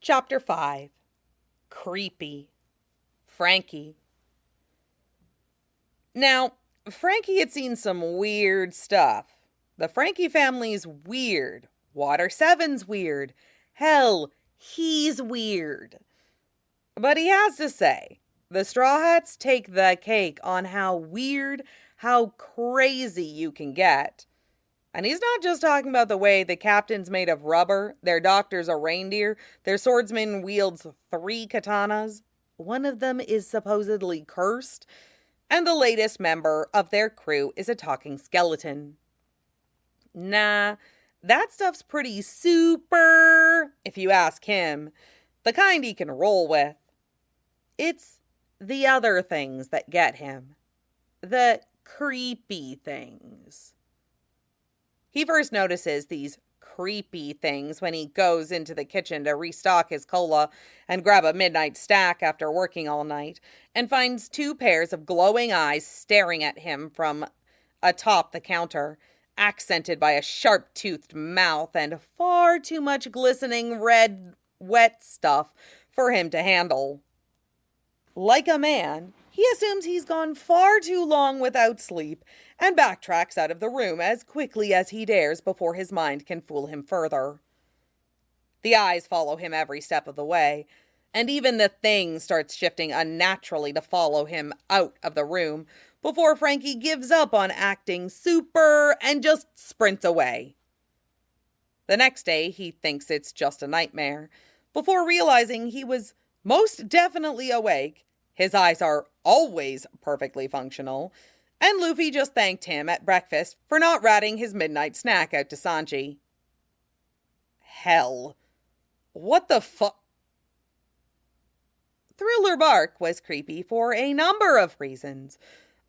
Chapter 5. Creepy. Frankie. Now, Frankie had seen some weird stuff. The Frankie family's weird. Water 7's weird. Hell, he's weird. But he has to say, the Straw Hats take the cake on how weird, how crazy you can get. And he's not just talking about the way the captain's made of rubber, their doctor's a reindeer, their swordsman wields 3 katanas, one of them is supposedly cursed, and the latest member of their crew is a talking skeleton. Nah, that stuff's pretty super, if you ask him, the kind he can roll with. It's the other things that get him. The creepy things. He first notices these creepy things when he goes into the kitchen to restock his cola and grab a midnight snack after working all night, and finds 2 pairs of glowing eyes staring at him from atop the counter, accented by a sharp-toothed mouth and far too much glistening red, wet stuff for him to handle. Like a man, he assumes he's gone far too long without sleep and backtracks out of the room as quickly as he dares before his mind can fool him further. The eyes follow him every step of the way, and even the thing starts shifting unnaturally to follow him out of the room before Frankie gives up on acting super and just sprints away. The next day, he thinks it's just a nightmare, before realizing he was most definitely awake. His eyes are always perfectly functional, and Luffy just thanked him at breakfast for not ratting his midnight snack out to Sanji. Hell. What the fuck? Thriller Bark was creepy for a number of reasons,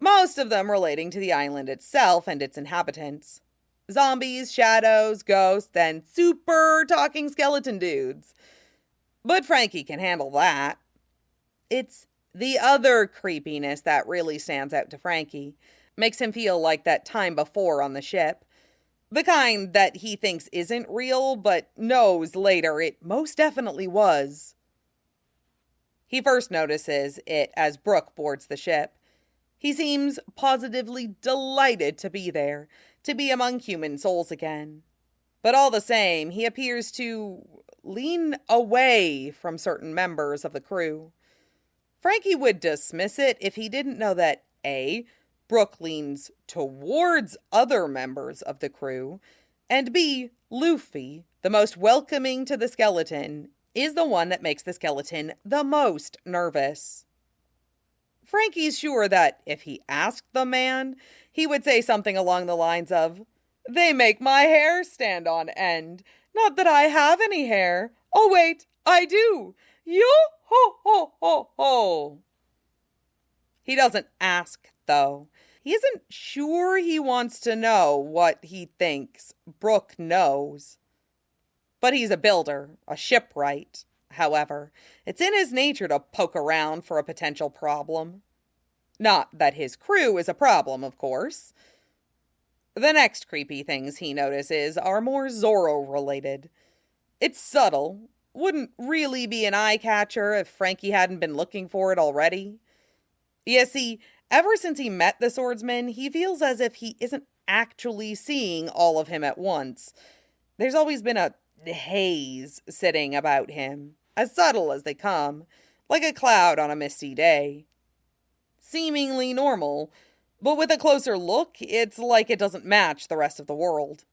most of them relating to the island itself and its inhabitants. Zombies, shadows, ghosts, and super talking skeleton dudes. But Frankie can handle that. It's the other creepiness that really stands out to Frankie, makes him feel like that time before on the ship. The kind that he thinks isn't real, but knows later it most definitely was. He first notices it as Brooke boards the ship. He seems positively delighted to be there, to be among human souls again. But all the same, he appears to lean away from certain members of the crew. Frankie would dismiss it if he didn't know that A, Brooke leans towards other members of the crew, and B, Luffy, the most welcoming to the skeleton, is the one that makes the skeleton the most nervous. Frankie's sure that if he asked the man, he would say something along the lines of, "They make my hair stand on end. Not that I have any hair. Oh wait, I do. Yo-ho-ho-ho-ho." He doesn't ask, though. He isn't sure he wants to know what he thinks Brooke knows. But he's a builder, a shipwright. However, it's in his nature to poke around for a potential problem. Not that his crew is a problem, of course. The next creepy things he notices are more Zoro-related. It's subtle. Wouldn't really be an eye-catcher if Frankie hadn't been looking for it already. You see, ever since he met the swordsman, he feels as if he isn't actually seeing all of him at once. There's always been a haze sitting about him, as subtle as they come, like a cloud on a misty day. Seemingly normal, but with a closer look, it's like it doesn't match the rest of the world.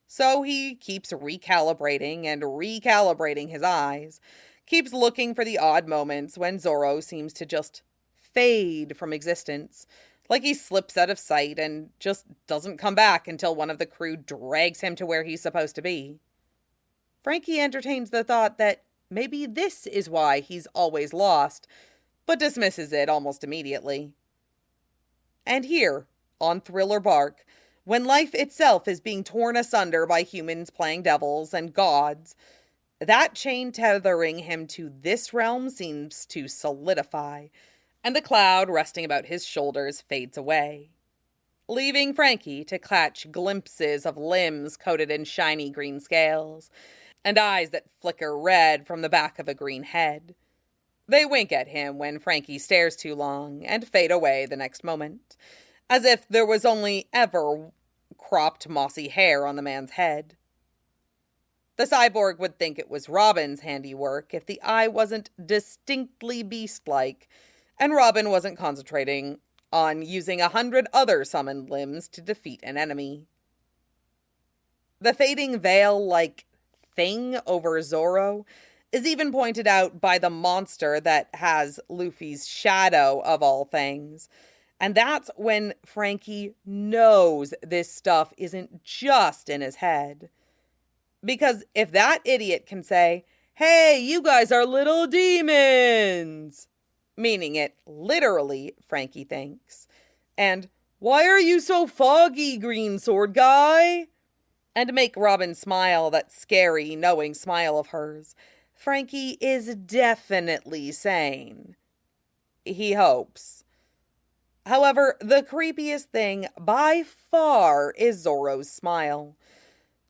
So he keeps recalibrating and recalibrating his eyes, keeps looking for the odd moments when Zoro seems to just fade from existence, like he slips out of sight and just doesn't come back until one of the crew drags him to where he's supposed to be. Frankie entertains the thought that maybe this is why he's always lost, but dismisses it almost immediately. And here, on Thriller Bark, when life itself is being torn asunder by humans playing devils and gods, that chain tethering him to this realm seems to solidify, and the cloud resting about his shoulders fades away, leaving Frankie to catch glimpses of limbs coated in shiny green scales, and eyes that flicker red from the back of a green head. They wink at him when Frankie stares too long and fade away the next moment, as if there was only ever cropped mossy hair on the man's head. The cyborg would think it was Robin's handiwork if the eye wasn't distinctly beast-like, and Robin wasn't concentrating on using 100 other summoned limbs to defeat an enemy. The fading veil-like thing over Zorro is even pointed out by the monster that has Luffy's shadow of all things. And that's when Frankie knows this stuff isn't just in his head. Because if that idiot can say, "Hey, you guys are little demons," meaning it literally, Frankie thinks, and "Why are you so foggy, green sword guy?" and make Robin smile that scary, knowing smile of hers, Frankie is definitely sane. He hopes. However, the creepiest thing by far is Zorro's smile.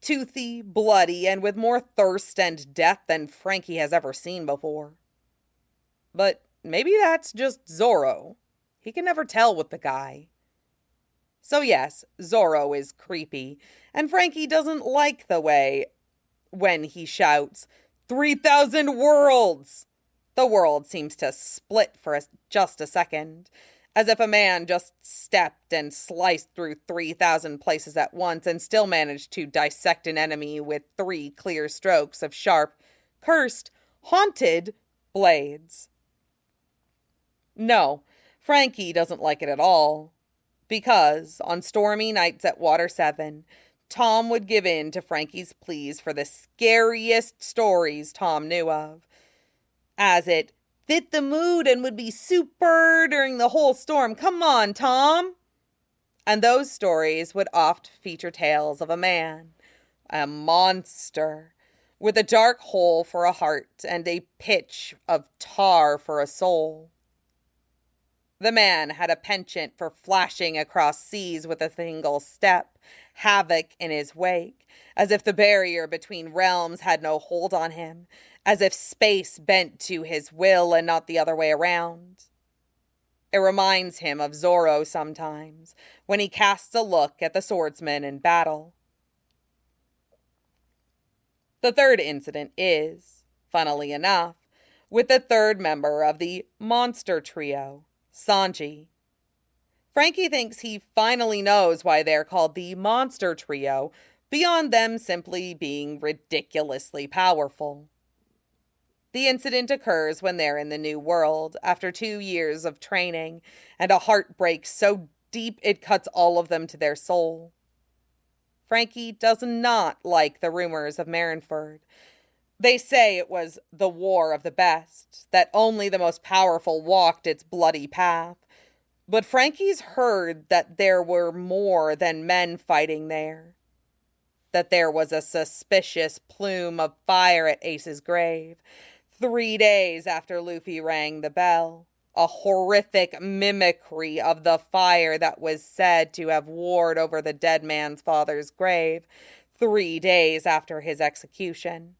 Toothy, bloody, and with more thirst and death than Frankie has ever seen before. But maybe that's just Zorro. He can never tell with the guy. So yes, Zorro is creepy, and Frankie doesn't like the way when he shouts, 3,000 worlds! The world seems to split for just a second, as if a man just stepped and sliced through 3,000 places at once and still managed to dissect an enemy with 3 clear strokes of sharp, cursed, haunted blades. No, Frankie doesn't like it at all, because on stormy nights at Water 7, Tom would give in to Frankie's pleas for the scariest stories Tom knew of, as it fit the mood and would be super during the whole storm. Come on, Tom! And those stories would oft feature tales of a man, a monster, with a dark hole for a heart and a pitch of tar for a soul. The man had a penchant for flashing across seas with a single step, havoc in his wake, as if the barrier between realms had no hold on him, as if space bent to his will and not the other way around. It reminds him of Zorro sometimes, when he casts a look at the swordsman in battle. The third incident is, funnily enough, with the third member of the monster trio, Sanji. Frankie thinks he finally knows why they're called the monster trio, beyond them simply being ridiculously powerful. The incident occurs when they're in the New World, after 2 years of training, and a heartbreak so deep it cuts all of them to their soul. Frankie does not like the rumors of Marineford. They say it was the war of the best, that only the most powerful walked its bloody path. But Frankie's heard that there were more than men fighting there. That there was a suspicious plume of fire at Ace's grave, 3 days after Luffy rang the bell. A horrific mimicry of the fire that was said to have warred over the dead man's father's grave 3 days after his execution.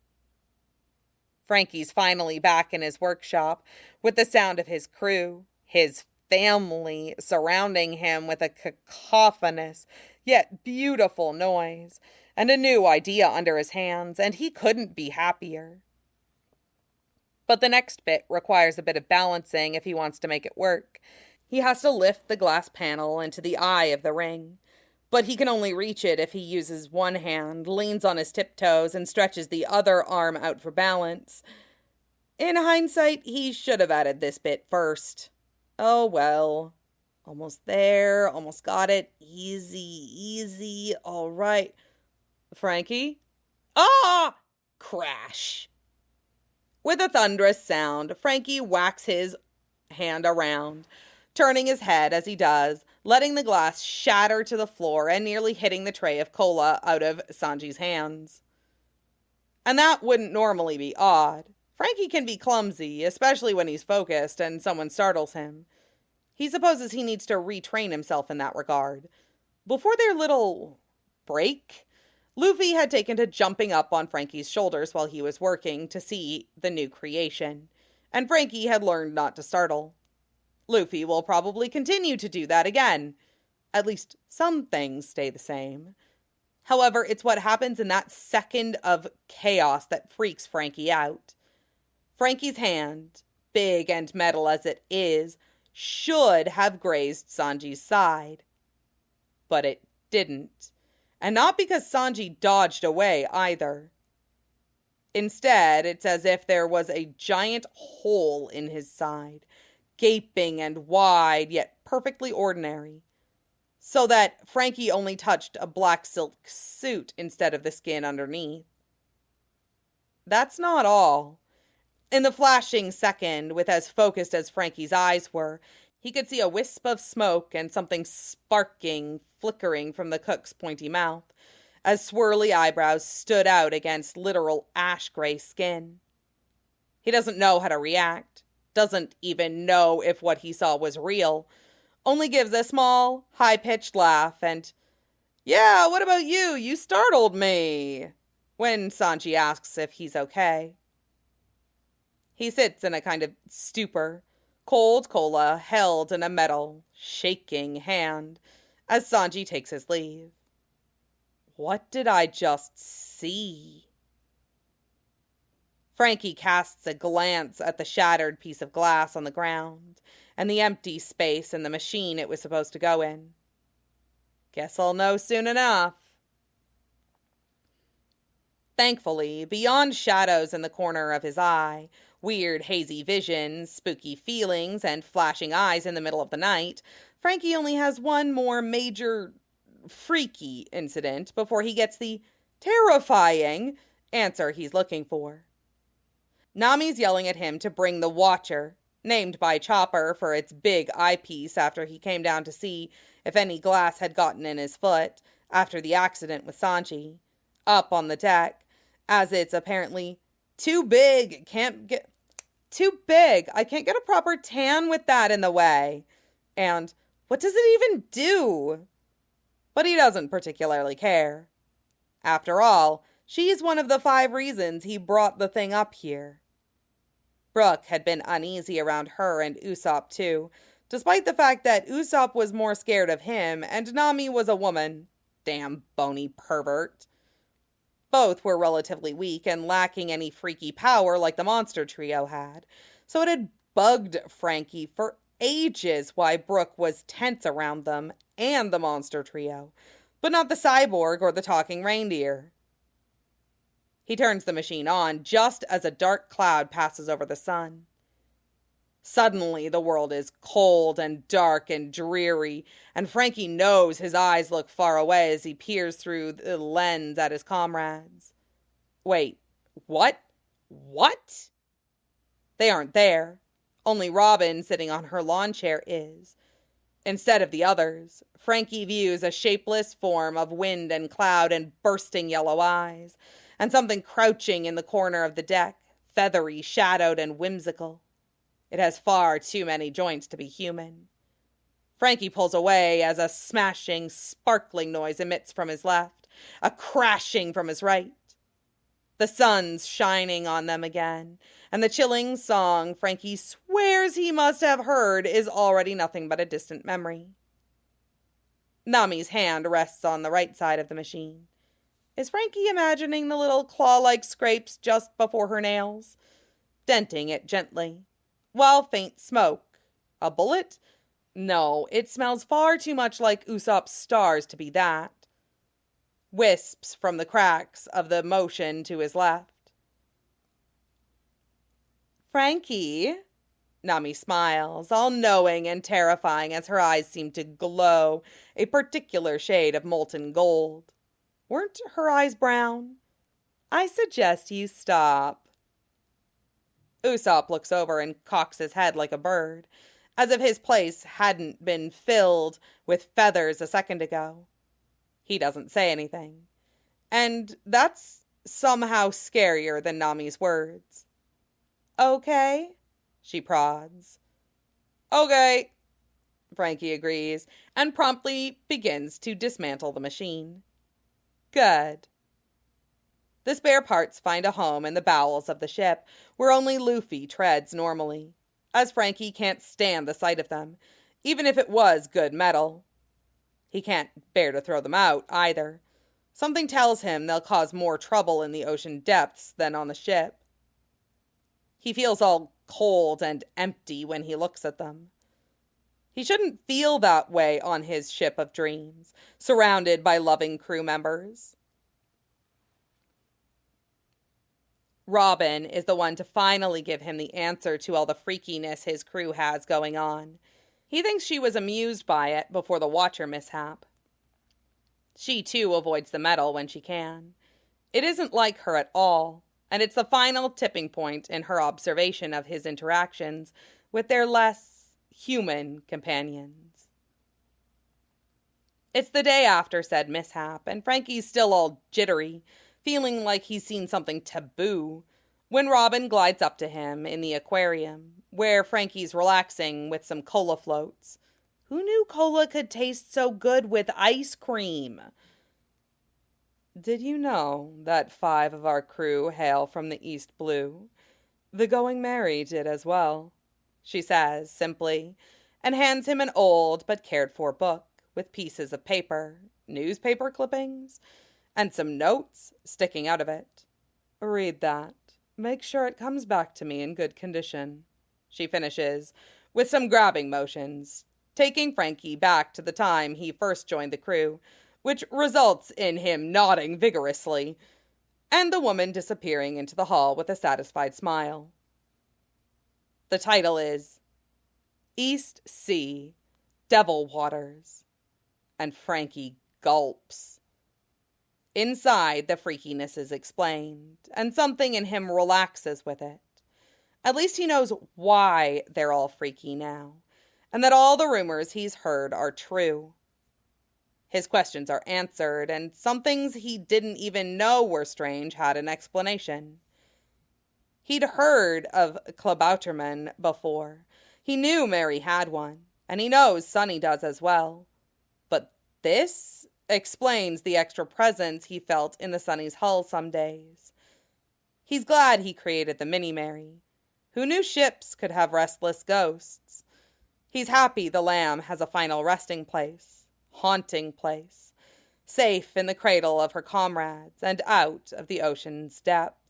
Frankie's finally back in his workshop with the sound of his crew, his family surrounding him with a cacophonous yet beautiful noise, and a new idea under his hands, and he couldn't be happier. But the next bit requires a bit of balancing if he wants to make it work. He has to lift the glass panel into the eye of the ring, but he can only reach it if he uses one hand, leans on his tiptoes, and stretches the other arm out for balance. In hindsight, he should have added this bit first. Oh well. Almost there, almost got it. Easy, all right. Frankie? Ah! Crash! With a thunderous sound, Frankie whacks his hand around, turning his head as he does, letting the glass shatter to the floor and nearly hitting the tray of cola out of Sanji's hands. And that wouldn't normally be odd. Frankie can be clumsy, especially when he's focused and someone startles him. He supposes he needs to retrain himself in that regard. Before their little break, Luffy had taken to jumping up on Frankie's shoulders while he was working to see the new creation, and Frankie had learned not to startle. Luffy will probably continue to do that again. At least some things stay the same. However, it's what happens in that second of chaos that freaks Frankie out. Frankie's hand, big and metal as it is, should have grazed Sanji's side. But it didn't. And not because Sanji dodged away either. Instead, it's as if there was a giant hole in his side, gaping and wide, yet perfectly ordinary, so that Frankie only touched a black silk suit instead of the skin underneath. That's not all. In the flashing second, with as focused as Frankie's eyes were, he could see a wisp of smoke and something sparking, flickering from the cook's pointy mouth, as swirly eyebrows stood out against literal ash-gray skin. He doesn't know how to react, doesn't even know if what he saw was real, only gives a small, high-pitched laugh and, "Yeah, what about you? You startled me," when Sanji asks if he's okay. He sits in a kind of stupor, cold cola held in a metal, shaking hand, as Sanji takes his leave. What did I just see? Frankie casts a glance at the shattered piece of glass on the ground, and the empty space in the machine it was supposed to go in. Guess I'll know soon enough. Thankfully, beyond shadows in the corner of his eye, weird hazy visions, spooky feelings, and flashing eyes in the middle of the night, Frankie only has one more major, freaky incident before he gets the terrifying answer he's looking for. Nami's yelling at him to bring the Watcher, named by Chopper for its big eyepiece after he came down to see if any glass had gotten in his foot after the accident with Sanji, up on the deck, as it's apparently too big, I can't get a proper tan with that in the way. And what does it even do? But he doesn't particularly care. After all, she's one of the 5 reasons he brought the thing up here. Brooke had been uneasy around her and Usopp too, despite the fact that Usopp was more scared of him and Nami was a woman. Damn bony pervert. Both were relatively weak and lacking any freaky power like the monster trio had, so it had bugged Frankie for ages why Brooke was tense around them and the monster trio, but not the cyborg or the talking reindeer. He turns the machine on just as a dark cloud passes over the sun. Suddenly, the world is cold and dark and dreary, and Frankie knows his eyes look far away as he peers through the lens at his comrades. Wait, what? What? They aren't there. Only Robin, sitting on her lawn chair, is. Instead of the others, Frankie views a shapeless form of wind and cloud and bursting yellow eyes, and something crouching in the corner of the deck, feathery, shadowed, and whimsical. It has far too many joints to be human. Frankie pulls away as a smashing, sparkling noise emits from his left, a crashing from his right. The sun's shining on them again, and the chilling song Frankie swears he must have heard is already nothing but a distant memory. Nami's hand rests on the right side of the machine. Is Frankie imagining the little claw-like scrapes just before her nails? Denting it gently, while faint smoke. A bullet? No, it smells far too much like Usopp's stars to be that. Wisps from the cracks of the motion to his left. Frankie, Nami smiles, all knowing and terrifying as her eyes seem to glow a particular shade of molten gold. Weren't her eyes brown? I suggest you stop. Usopp looks over and cocks his head like a bird, as if his place hadn't been filled with feathers a second ago. He doesn't say anything, and that's somehow scarier than Nami's words. Okay, she prods. Okay, Frankie agrees, and promptly begins to dismantle the machine. Good. The spare parts find a home in the bowels of the ship, where only Luffy treads normally, as Frankie can't stand the sight of them, even if it was good metal. He can't bear to throw them out, either. Something tells him they'll cause more trouble in the ocean depths than on the ship. He feels all cold and empty when he looks at them. He shouldn't feel that way on his ship of dreams, surrounded by loving crew members. Robin is the one to finally give him the answer to all the freakiness his crew has going on. He thinks she was amused by it before the Watcher mishap. She, too, avoids the metal when she can. It isn't like her at all, and it's the final tipping point in her observation of his interactions with their less human companions. It's the day after said mishap, and Frankie's still all jittery, feeling like he's seen something taboo, when Robin glides up to him in the aquarium, where Frankie's relaxing with some cola floats. Who knew cola could taste so good with ice cream? Did you know that 5 of our crew hail from the East Blue? The Going Merry did as well, she says simply, and hands him an old but cared-for book with pieces of paper, newspaper clippings, and some notes sticking out of it. Read that. Make sure it comes back to me in good condition, she finishes, with some grabbing motions, taking Frankie back to the time he first joined the crew, which results in him nodding vigorously, and the woman disappearing into the hall with a satisfied smile. The title is East Sea, Devil Waters, and Frankie gulps. Inside, the freakiness is explained, and something in him relaxes with it. At least he knows why they're all freaky now, and that all the rumors he's heard are true. His questions are answered, and some things he didn't even know were strange had an explanation. He'd heard of Klabauterman before. He knew Mary had one, and he knows Sonny does as well. But this explains the extra presence he felt in the Sonny's hull some days. He's glad he created the Mini-Mary. Who knew ships could have restless ghosts? He's happy the Lamb has a final resting place, haunting place, safe in the cradle of her comrades and out of the ocean's depths.